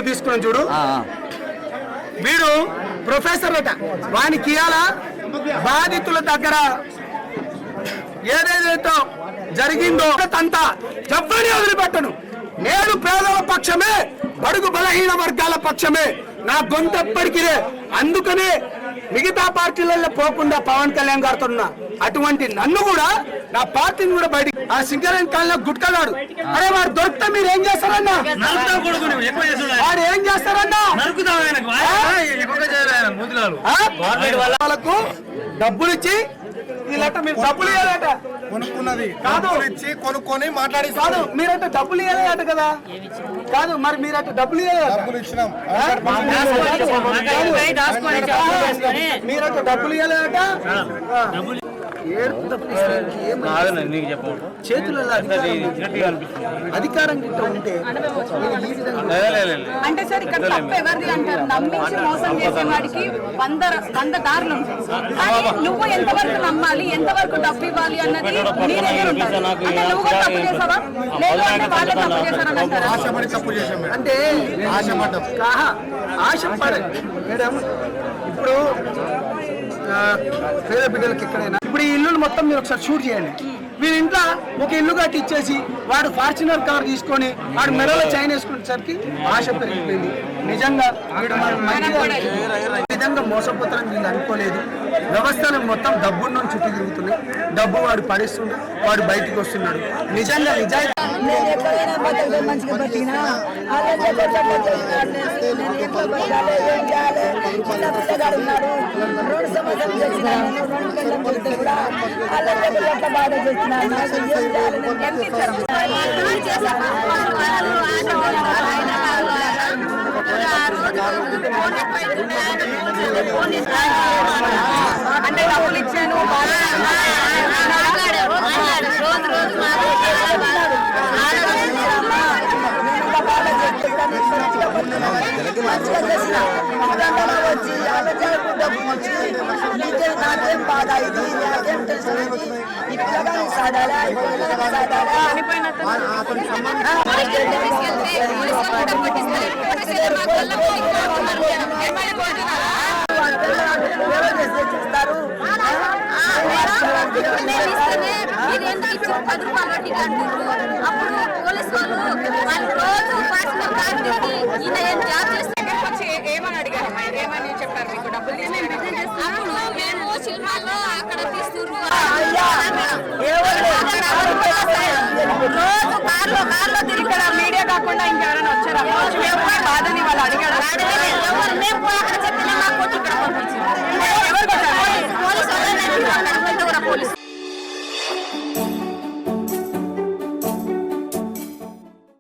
తీసుకున్నాం చూడు, వీడు ప్రొఫెసర్ అట. వానికి ఇవాళ బాధితుల దగ్గర ఏదేదైతే జరిగిందో అంతా ఎవరిని వదిలిపెట్టను. నేను పేదల పక్షమే, బడుగు బలహీన వర్గాల పక్షమే, నా గొంతు ఎప్పటికీ. అందుకనే మిగతా పార్టీలలో పోకుండా పవన్ కళ్యాణ్ గారితో ఉన్నా. అటువంటి నన్ను కూడా, నా పార్టీని కూడా బయటికి, ఆ సింగరేణి కాలంలో గుట్కగాడు, అరే వాడు దొరికితే మీరు ఏం చేస్తారన్నా? వాడు ఏం చేస్తారన్నా? వాళ్ళకు డబ్బులు ఇచ్చి వీళ్ళట మీరు డబ్బులు ఇవ్వాలట, కొనుక్కున్నది కాదు ఇచ్చి కొనుక్కొని మాట్లాడి కాదు, మీరంటే డబ్బులు ఇవ్వాలట కదా. కాదు మరి మీరంటే డబ్బులు డబ్బులు ఇచ్చినాం, మీరంటే డబ్బులు ఇవ్వాలట. చేతులలో అధికారం గిట్ట ఉంటే అంటే సార్ ఇక్కడ తప్పు ఎవరిది అంటారు? నమ్మించి మోసం చేసేవాడికి 100 దారులు ఉంటాయి. నువ్వు ఎంతవరకు నమ్మాలి, ఎంతవరకు డబ్బు ఇవ్వాలి అన్నది నీ దగ్గర ఉంటుంది. అంటే నువ్వు కూడా తప్పు చేసావా? లేదు అంటే వాళ్ళే తప్పు చేశారని అంటారా? అంటే ఆశపడండి మేడం. ఇప్పుడు పేద బిడ్డలకి ఎక్కడైనా ఇప్పుడు ఈ ఇల్లు మొత్తం మీరు ఒకసారి షూట్ చేయండి. వీరి ఇంట్లో ఒక ఇల్లు కట్టి ఇచ్చేసి వాడు ఫార్చునర్ కార్ తీసుకొని వాడు మెడలో చైన్ వేసుకునేసరికి ఆశ పెరిగిపోయింది. నిజంగా వీడు విధంగా మోసపోతారని వీళ్ళు అనుకోలేదు. వ్యవస్థలు మొత్తం డబ్బు నుంచి చుట్టూ తిరుగుతున్నాయి. డబ్బు వాడు పడిస్తుండే, వాడు బయటికి వస్తున్నాడు. నిజంగా నిజాయితీ నేను ఎక్కడైనా బతకలే, మంచిగా బతికినా చిన్న పిల్లగాడు ఉన్నాడు. 2 సంవత్సరాలు చేసిన 2 పిల్లలు కొడితే కూడా వాళ్ళ ఎట్లా బాధ చేస్తున్నాను. నాకు ఏం చేయాలి? అంటే డబ్బులు ఇచ్చాను మంచిగా చేసిన వచ్చి డబ్బు వచ్చి నాకేం బాధ, ఇది నాకేం టెన్షన్, ఈ పిల్లగాని సాధారా చూస్తారు. అప్పుడు పోలీసు వాళ్ళు రోజు ఏమని అడిగారు? ఏమని చెప్పారు మీకు? డబ్బులు మేము సినిమాల్లో అక్కడ తీస్తున్నారు, రోజు కార్లో తిరిగి మీడియా కాకుండా ఇంకెవరైనా వచ్చారా? బాధని వాళ్ళు అడిగారు.